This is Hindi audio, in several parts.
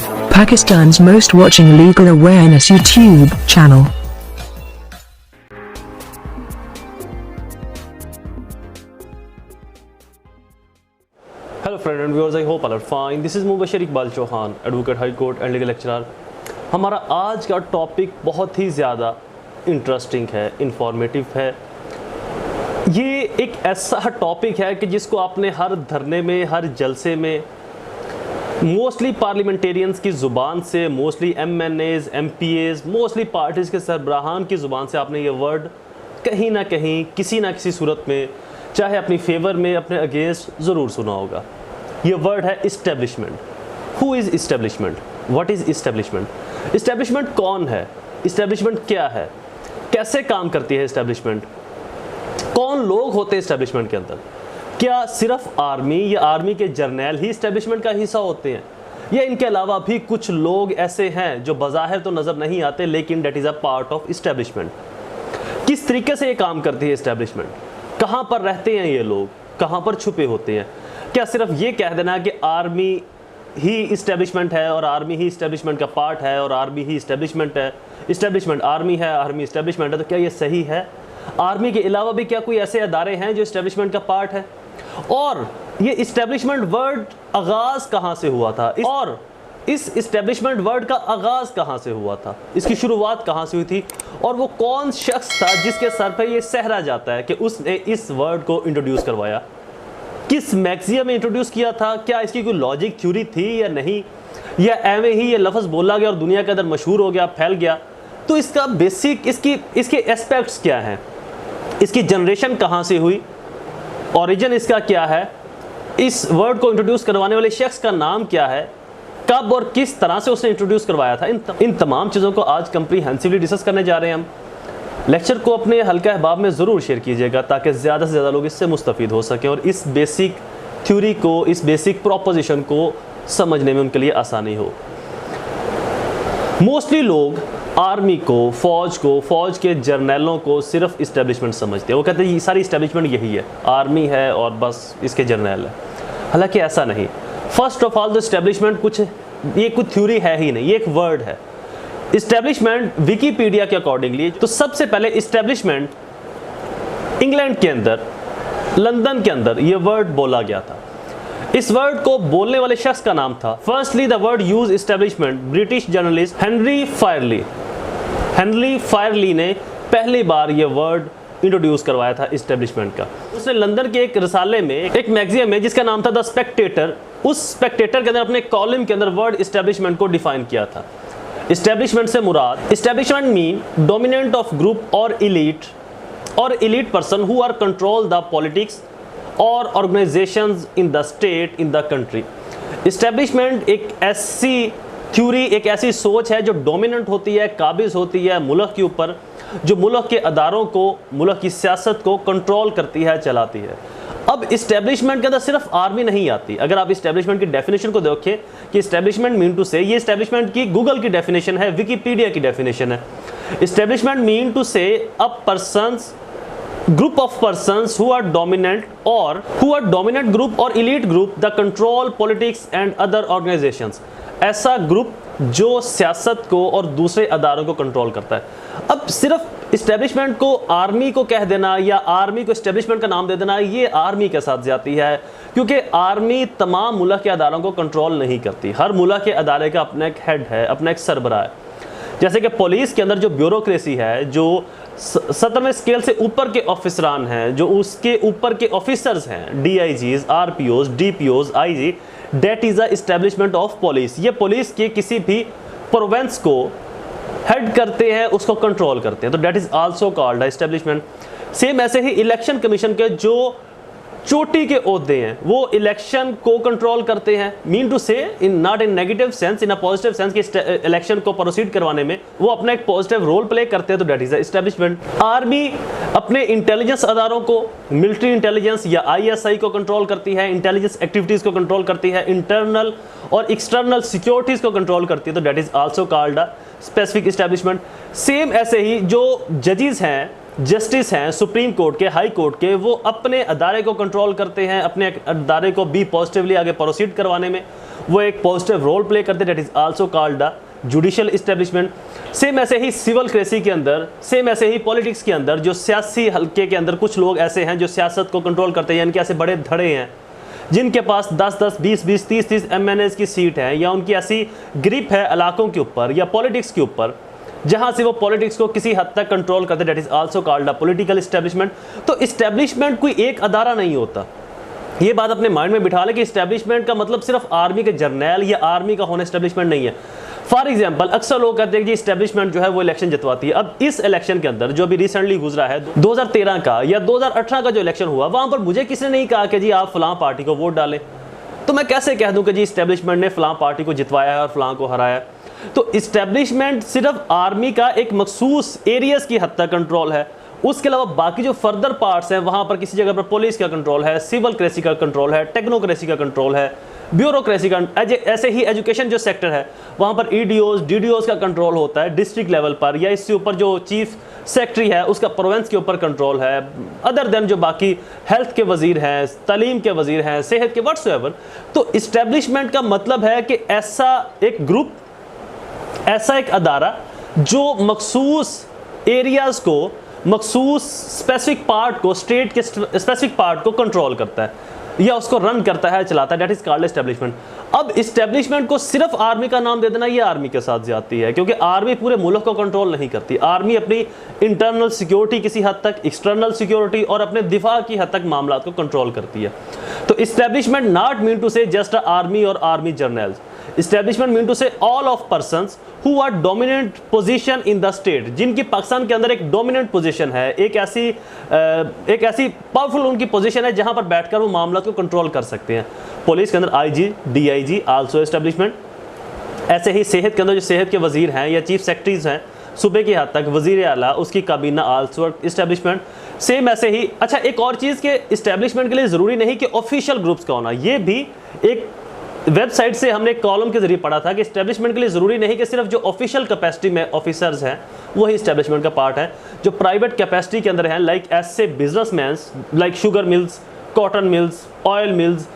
Pakistan's most watching legal awareness YouTube channel. Hello friend and viewers, I hope all are fine. This is Mobushar Iqbal Chohan, advocate high court and legal lecturer. हमारा आज का टॉपिक बहुत ही ज़्यादा इंटरेस्टिंग है, इंफॉर्मेटिव है। ये एक ऐसा टॉपिक है कि जिसको आपने हर धरने में, हर जलसे में, मोस्टली पार्लियामेंटेरियंस की ज़ुबान से, mostly MNAs, MPAs, mostly parties के सरबराहान की ज़ुबान से आपने ये वर्ड कहीं ना कहीं, किसी ना किसी सूरत में, चाहे अपनी फेवर में, अपने अगेंस्ट ज़रूर सुना होगा। ये वर्ड है establishment. Who is establishment? What is establishment? Establishment कौन है? इस्टेब्लिशमेंट क्या है? कैसे काम करती है इस्टेब्लिशमेंट? कौन लोग होते हैं इस्टेब्लिशमेंट के अंदर? क्या सिर्फ आर्मी या आर्मी के जर्नैल ही इस्टेब्लिशमेंट का हिस्सा होते हैं, या इनके अलावा भी कुछ लोग ऐसे हैं जो बज़ाहिर तो नज़र नहीं आते लेकिन that is a part of establishment? किस तरीके से ये काम करती है इस्टेब्लिशमेंट? कहाँ पर रहते हैं ये लोग? कहाँ पर छुपे होते हैं? क्या सिर्फ ये कह देना कि आर्मी ही इस्टेब्लिशमेंट है और आर्मी ही इस्टेब्लिशमेंट का पार्ट है और आर्मी ही इस्टेब्लिशमेंट है, इस्टेब्लिशमेंट आर्मी है, आर्मी इस्टेब्लिशमेंट है, तो क्या ये सही है? आर्मी के अलावा भी क्या कोई ऐसे अदारे हैं जो इस्टेब्लिशमेंट का पार्ट है? और ये इस्टेब्लिशमेंट वर्ड आगाज़ कहाँ से हुआ था, और इस इस्टेब्लिशमेंट वर्ड का आगाज़ कहाँ से हुआ था, इसकी शुरुआत कहाँ से हुई थी, और वो कौन शख्स था जिसके सर पे ये सहरा जाता है कि उसने इस वर्ड को इंट्रोड्यूस करवाया? किस मैगज़ीन में इंट्रोड्यूस किया था? क्या इसकी कोई लॉजिक थ्योरी थी या नहीं, या एवं ही ये लफ्ज़ बोला गया और दुनिया के अंदर मशहूर हो गया, फैल गया? तो इसका बेसिक, इसके एस्पेक्ट्स क्या हैं? इसकी जनरेशन कहाँ से हुई? ओरिजिन इसका क्या है? इस वर्ड को इंट्रोड्यूस करवाने वाले शख्स का नाम क्या है? कब और किस तरह से उसने इंट्रोड्यूस करवाया था? इन तमाम चीज़ों को आज कंप्रीहेंसिवली डिस्कस करने जा रहे हैं हम। लेक्चर को अपने हल्का अहबाब में ज़रूर शेयर कीजिएगा ताकि ज़्यादा से ज़्यादा लोग इससे मुस्तफ़ीद हो सकें और इस बेसिक थ्योरी को, इस बेसिक प्रोपोजिशन को समझने में उनके लिए आसानी हो। मोस्टली लोग आर्मी को, फ़ौज के जर्नैलों को सिर्फ इस्टेब्लिशमेंट समझते हैं। वो कहते हैं ये सारी इस्टेब्लिशमेंट यही है, आर्मी है और बस इसके जर्नैल है। हालांकि ऐसा नहीं। फर्स्ट ऑफ ऑल, तो इस्टेब्लिशमेंट कुछ थ्योरी है ही नहीं, ये एक वर्ड है। इस्टेब्लिशमेंट विकीपीडिया के अकॉर्डिंगली, तो सबसे पहले इस्टेब्लिशमेंट इंग्लैंड के अंदर, लंदन के अंदर ये वर्ड बोला गया था। इस वर्ड को बोलने वाले शख्स का नाम था, firstly the word use establishment, British journalist Henry Fairlie ने पहली बार ये वर्ड इंट्रोड्यूस करवाया था इस्टेब्लिशमेंट का। उसने लंदन के एक रिसाले में, एक मैगज़ीन में जिसका नाम था द स्पेक्टेटर, उस स्पेक्टेटर के अंदर अपने कॉलम के अंदर वर्ड इस्टेब्लिशमेंट को डिफाइन किया था। इस्टेब्लिशमेंट से मुराद, establishment mean dominant of group और elite person who are control the politics और organisations in the state, in the country. Establishment एक ऐसी थ्योरी, एक ऐसी सोच है जो डोमिनेंट होती है, काबिज होती है मुल्क के ऊपर, जो मुल्क के अदारों को, मुल्क की सियासत को कंट्रोल करती है, चलाती है। अब इस्टेब्लिशमेंट के अंदर सिर्फ आर्मी नहीं आती। अगर आप इस्टेब्लिशमेंट की डेफिनेशन को देखें कि इस्टेब्लिशमेंट मीन टू से, ये इस्टेब्लिशमेंट की गूगल की डेफिनेशन है, विकीपीडिया की डेफिनेशन है। इस्टेब्लिशमेंट मीन टू से अ persons, group of persons who are dominant group or elite group that control politics and other organizations। ऐसा ग्रुप जो सियासत को और दूसरे अदारों को कंट्रोल करता है। अब सिर्फ इस्टेब्लिशमेंट को आर्मी को कह देना या आर्मी को इस्टेब्लिशमेंट का नाम दे देना, ये आर्मी के साथ ज्यादती है, क्योंकि आर्मी तमाम मुल्क के अदारों को कंट्रोल नहीं करती। हर मुल्क के अदारे का अपना एक हेड है, अपना एक सरबराह है। जैसे कि पुलिस के अंदर जो ब्यूरोक्रेसी है, जो 17वें स्केल से ऊपर के ऑफिसरान हैं, जो उसके ऊपर के ऑफिसर्स हैं, DIGs, RPOs, DPOs, IG, that is a establishment of police. ये पुलिस के किसी भी प्रोविंस को हेड करते हैं, उसको कंट्रोल करते हैं, तो that is also called establishment. Same ऐसे ही इलेक्शन कमीशन के जो चोटी के ओहदे हैं, वो इलेक्शन को कंट्रोल करते हैं। मीन टू से, in not in negative sense, in a positive sense कि इलेक्शन को प्रोसीड करवाने में वो अपना एक पॉजिटिव रोल प्ले करते हैं, तो डेट इज एस्टेब्लिशमेंट। आर्मी अपने इंटेलिजेंस अदारों को, मिलिट्री इंटेलिजेंस या ISI को कंट्रोल करती है, इंटेलिजेंस एक्टिविटीज को कंट्रोल करती है, इंटरनल और एक्सटर्नल सिक्योरिटीज को कंट्रोल करती है, तो that is also called a specific establishment. Same ऐसे ही जो जजेस हैं, जस्टिस हैं सुप्रीम कोर्ट के, हाई कोर्ट के, वो अपने अदारे को कंट्रोल करते हैं, अपने अदारे को बी पॉजिटिवली आगे प्रोसीड करवाने में वो एक पॉजिटिव रोल प्ले करते हैं। That is also called the judicial establishment. Same ऐसे ही सिविल क्रेसी के अंदर, सेम ऐसे ही पॉलिटिक्स के अंदर जो सियासी हल्के के अंदर कुछ लोग ऐसे हैं जो सियासत को कंट्रोल करते हैं, यानी कि ऐसे बड़े धड़े हैं जिनके पास 10-10, 20-20, 30-30 MNAs की सीट है, या उनकी ऐसी ग्रिप है इलाकों के ऊपर या पॉलिटिक्स के ऊपर जहां से वो पॉलिटिक्स को किसी हद तक कंट्रोल करते हैं। That is also called a political establishment. तो इस्टेब्लिशमेंट कोई एक अदारा नहीं होता, ये बात अपने माइंड में बिठा ले कि इस्टेब्लिशमेंट का मतलब सिर्फ आर्मी के जर्नैल या आर्मी का होना इस्टेब्लिशमेंट नहीं है। फॉर एग्जाम्पल अक्सर लोग कहते हैं कि इस्टेब्लिशमेंट जो है वो इलेक्शन जितवाती है। अब इस इलेक्शन के अंदर जो अभी रिसेंटली गुजरा है 2013 का या 2018 का जो इलेक्शन हुआ, वहां पर मुझे किसी ने नहीं कहा कि जी आप फलां पार्टी को वोट डालें, तो मैं कैसे कह दूं कि जी इस्टेब्लिशमेंट ने फलां पार्टी को जितवाया है और फलां को हराया। तो इस्टेब्लिशमेंट सिर्फ आर्मी का एक मखसूस एरियाज की हद तक कंट्रोल है, उसके अलावा बाकी जो फर्दर पार्ट्स हैं वहां पर किसी जगह पर पुलिस का कंट्रोल है, सिविल क्रेसी का कंट्रोल है, टेक्नोक्रेसी का कंट्रोल है, ब्यूरोक्रेसी का, ऐसे ही एजुकेशन जो सेक्टर है वहां पर ईडीओज डीडीओज का कंट्रोल होता है डिस्ट्रिक्ट लेवल पर, या इससे ऊपर जो चीफ सेक्रेटरी है उसका प्रोविंस के ऊपर कंट्रोल है। अदर देन जो बाकी हेल्थ के वजीर हैं, तालीम के वजीर हैं, सेहत के व्हाट्सएवर। तो इस्टेब्लिशमेंट का मतलब है कि ऐसा एक ग्रुप, ऐसा एक अदारा जो मखसूस एरियाज को, मखसूस स्पेसिफिक पार्ट को, स्टेट के स्पेसिफिक पार्ट को कंट्रोल करता है या उसको रन करता है, चलाता है। That is called establishment. अब इस्टेब्लिशमेंट को सिर्फ आर्मी का नाम दे देना ये आर्मी के साथ ज्यादती है, क्योंकि आर्मी पूरे मुल्क को कंट्रोल नहीं करती। आर्मी अपनी इंटरनल सिक्योरिटी किसी हद तक, एक्सटर्नल सिक्योरिटी और अपने दिफा की हद तक मामला को कंट्रोल करती है। तो इस्टेब्लिशमेंट नॉट मीन टू से जस्ट आर्मी और army journals. Establishment mean to say all of persons who are dominant position in the state, जिनकी पाकिस्तान के अंदर एक dominant position है, एक ऐसी पावरफुल उनकी पोजीशन है जहां पर बैठकर वो मामला को कंट्रोल कर सकते हैं। पुलिस के अंदर IG, DIG आल्सो एस्टेब्लिशमेंट। ऐसे ही सेहत के अंदर जो सेहत के वजीर हैं या चीफ सेक्रेटरीज हैं सूबे की हद तक, वजीर आला, उसकी काबीना आल्सो एस्टेब्लिशमेंट। सेम ऐसे ही, अच्छा एक और चीज़ के इस्टेब्लिशमेंट के लिए ज़रूरी नहीं कि ऑफिशियल ग्रुप्स का होना, ये भी एक वेबसाइट से हमने एक कॉलम के जरिए पढ़ा था कि इस्टेब्लिशमेंट के लिए ज़रूरी नहीं कि सिर्फ जो ऑफिशियल कैपेसिटी में ऑफिसर्स हैं वही इस्टेब्लिशमेंट का पार्ट है। जो प्राइवेट कैपेसिटी के अंदर हैं, लाइक ऐसे businessman's like sugar mills, cotton mills, oil mills,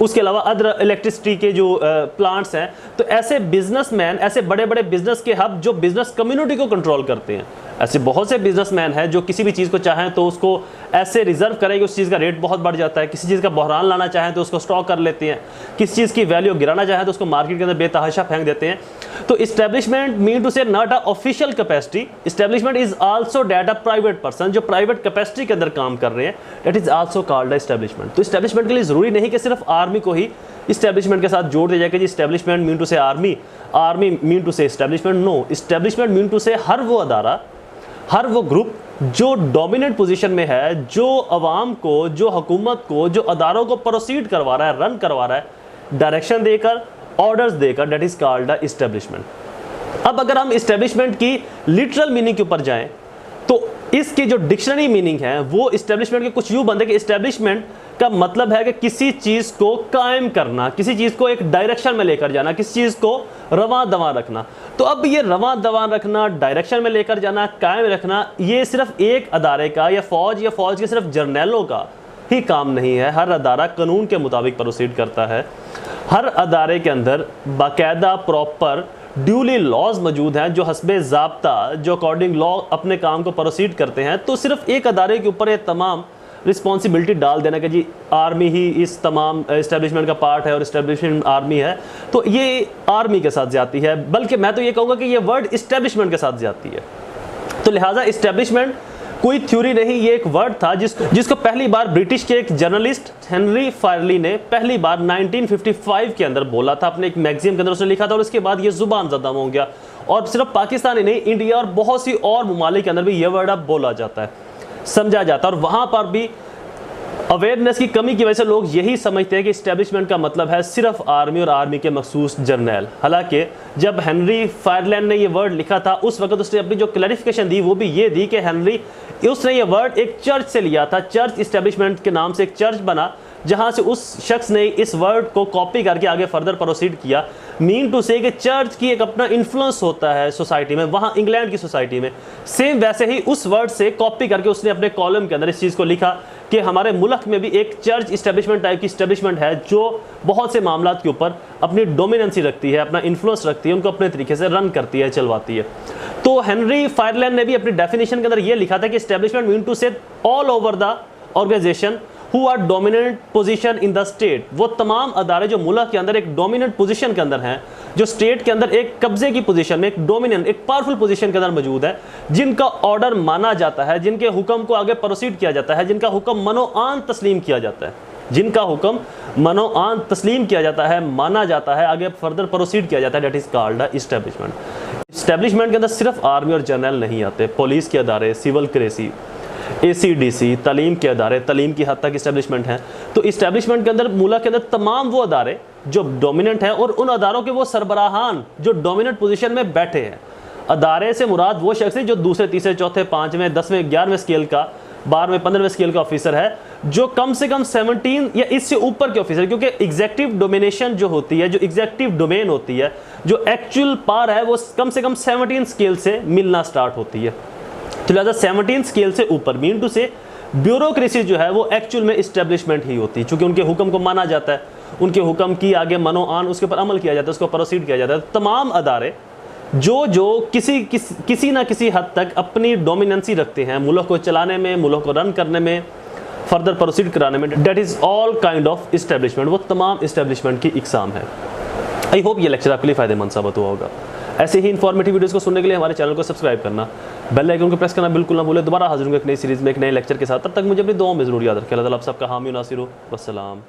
उसके अलावा अदर इलेक्ट्रिसिटी के जो प्लांट्स हैं, तो ऐसे बिजनेसमैन, ऐसे बड़े बड़े बिजनेस के हब जो बिजनेस कम्युनिटी को कंट्रोल करते हैं। ऐसे बहुत से बिजनेसमैन हैं जो किसी भी चीज़ को चाहें तो उसको ऐसे रिजर्व करें कि उस चीज़ का रेट बहुत बढ़ जाता है, किसी चीज़ का बहरान लाना चाहें तो उसको स्टॉक कर लेते हैं, किसी चीज़ की वैल्यू गिराना चाहें तो उसको मार्केट के अंदर बेतहाशा फेंक देते हैं। तो establishment mean to say not a official capacity, establishment is also that a private person जो प्राइवेट कैपेसिटी के अंदर काम कर रहे हैं, that is also called establishment. तो इस्टेब्लिशमेंट के लिए ज़रूरी नहीं कि सिर्फ आर्मी को ही इस्टेब्लिशमेंट के साथ जोड़ दिया जाए कि जी establishment mean to say army, army mean to say establishment. No, establishment mean to say हर वो अदारा, हर वो ग्रुप जो डोमिनेंट पोजीशन में है, जो अवाम को, जो हुकूमत को, जो अदारों को प्रोसीड करवा रहा है, रन करवा रहा है, डायरेक्शन देकर, ऑर्डर्स देकर, that is called the establishment. अब अगर हम इस्टेब्लिशमेंट की लिटरल मीनिंग के ऊपर जाएं तो इसकी जो डिक्शनरी मीनिंग है वो इस्टेब्लिशमेंट के कुछ यूं बनते हैं कि इस्टेब्लिशमेंट का मतलब है कि किसी चीज़ को कायम करना, किसी चीज़ को एक डायरेक्शन में लेकर जाना, किसी चीज़ को रवां दवां रखना। तो अब ये रवां दवां रखना, डायरेक्शन में लेकर जाना, कायम रखना, ये सिर्फ एक अदारे का या फौज के सिर्फ जर्नैलों का ही काम नहीं है। हर अदारा कानून के मुताबिक प्रोसीड करता है। हर अदारे के अंदर बाकायदा प्रॉपर ड्यूली लॉज मौजूद हैं जो हस्बे ज़ाब्ता, जो अकॉर्डिंग लॉ अपने काम को प्रोसीड करते हैं। तो सिर्फ एक अदारे के ऊपर ये तमाम रिस्पॉन्सिबिलिटी डाल देना कि जी आर्मी ही इस तमाम इस्टेब्लिशमेंट का पार्ट है और इस्टेब्लिशमेंट आर्मी है, तो ये आर्मी के साथ जाती है। बल्कि मैं तो ये कहूँगा कि ये वर्ड इस्टेब्लिशमेंट के साथ जाती है। तो लिहाजा इस्टेब्लिशमेंट कोई थ्योरी नहीं, ये एक वर्ड था जिसको पहली बार ब्रिटिश के एक जर्नलिस्ट हेनरी फायरली ने पहली बार 1955 के अंदर बोला था, अपने एक मैगजीन के अंदर उसने लिखा था, और उसके बाद ये जुबान ज़दम हो गया। और सिर्फ पाकिस्तान ही नहीं, इंडिया और बहुत सी और ममालिक के अंदर भी ये वर्ड अब बोला जाता है, समझा जाता है। और वहाँ पर भी अवेयरनेस की कमी की वजह से लोग यही समझते हैं कि इस्टेब्लिशमेंट का मतलब है सिर्फ आर्मी और आर्मी के मखसूस जर्नैल। हालांकि जब हेनरी फायरलैंड ने ये वर्ड लिखा था उस वक्त उसने अपनी जो क्लैरिफिकेशन दी वो भी ये दी कि हेनरी, उसने ये वर्ड एक चर्च से लिया था। चर्च इस्टेब्लिशमेंट के नाम से एक चर्च बना जहां से उस शख्स ने इस वर्ड को कॉपी करके आगे फर्दर प्रोसीड किया। मीन टू से कि चर्च की एक अपना इन्फ्लुएंस होता है सोसाइटी में, वहां इंग्लैंड की सोसाइटी में सेम वैसे ही उस वर्ड से कॉपी करके उसने अपने कॉलम के अंदर इस चीज़ को लिखा कि हमारे मुल्क में भी एक चर्च इस्टेब्लिशमेंट टाइप की इस्टेब्लिशमेंट है जो बहुत से मामलात के ऊपर अपनी डोमिनेंसी रखती है, अपना इन्फ्लुएंस रखती है, उनको अपने तरीके से रन करती है, चलवाती है। तो हेनरी फायरलैंड ने भी अपनी डेफिनेशन के अंदर ये लिखा था कि establishment mean to say all over the organisation who are dominant position in the state. वो तमाम अदारे जो मुल्क के अंदर एक डोमिनेंट पोजीशन के अंदर हैं, जो स्टेट के अंदर एक कब्जे की पोजीशन में, एक डोमिनेंट, एक पावरफुल पोजीशन के अंदर मौजूद है, जिनका ऑर्डर माना जाता है, जिनके हुक्म को आगे प्रोसीड किया जाता है, जिनका हुक्म मनोआन तस्लीम किया जाता है, जिनका हुक्म मनोआन तस्लीम किया जाता है, माना जाता है, आगे फर्दर प्रोसीड किया जाता है, that is called establishment. Establishment के अंदर सिर्फ आर्मी और जनरल नहीं आते, पुलिस के अदारे, सिविल क्रेसी, ACDC, तालीम के अदारे, तालीम की हद तक इस्टेब्लिशमेंट हैं। तो इस्टेब्लिशमेंट के अंदर मुल्क के अंदर तमाम वो अदारे जो डोमिनेंट हैं और उन अदारों के वो सरबराहान जो डोमिनेंट पोजीशन में बैठे हैं। अदारे से मुराद वो शख्स है जो दूसरे, तीसरे, चौथे, 5वें, 10वें, 11वें स्केल का, 12वें, 15वें स्केल का ऑफिसर है, जो कम से कम 17 या इससे ऊपर के ऑफिसर, क्योंकि एग्जेक्टिव डोमिनेशन जो होती है, जो एग्जेक्टिव डोमेन होती है, जो एक्चुअल पावर है, वो कम से कम 17 स्केल से मिलना स्टार्ट होती है। तो लिहाजा 17 स्केल से ऊपर मीन टू से ब्यूरोक्रेसी जो है वो एक्चुअल में इस्टेब्लिशमेंट ही होती है, क्योंकि उनके हुक्म को माना जाता है, उनके हुक्म की आगे मनोआन उसके ऊपर अमल किया जाता है, उसको प्रोसीड किया जाता है। तमाम अदारे जो किसी ना किसी हद तक अपनी डोमिनेंसी रखते हैं मुल्क को चलाने में, मुल्क को रन करने में, फर्दर प्रोसीड कराने में, that is all kind of establishment. वो तमाम इस्टेब्लिशमेंट की इकसाम है। आई होप ये लेक्चर आपके लिए फ़ायदेमंद साबित हुआ होगा। ऐसे ही इन्फॉर्मेटिव वीडियोस को सुनने के लिए हमारे चैनल को सब्सक्राइब करना, बेल आइकन को प्रेस करना बिल्कुल ना भूलें। दोबारा हाजिर होंगे एक नई सीरीज़ में, एक नए लेक्चर के साथ। तब तक मुझे अपनी दुआओं में ज़रूर याद रखें। अल्लाह ताला आप सबका हामी नासिर हो। वस्सलाम।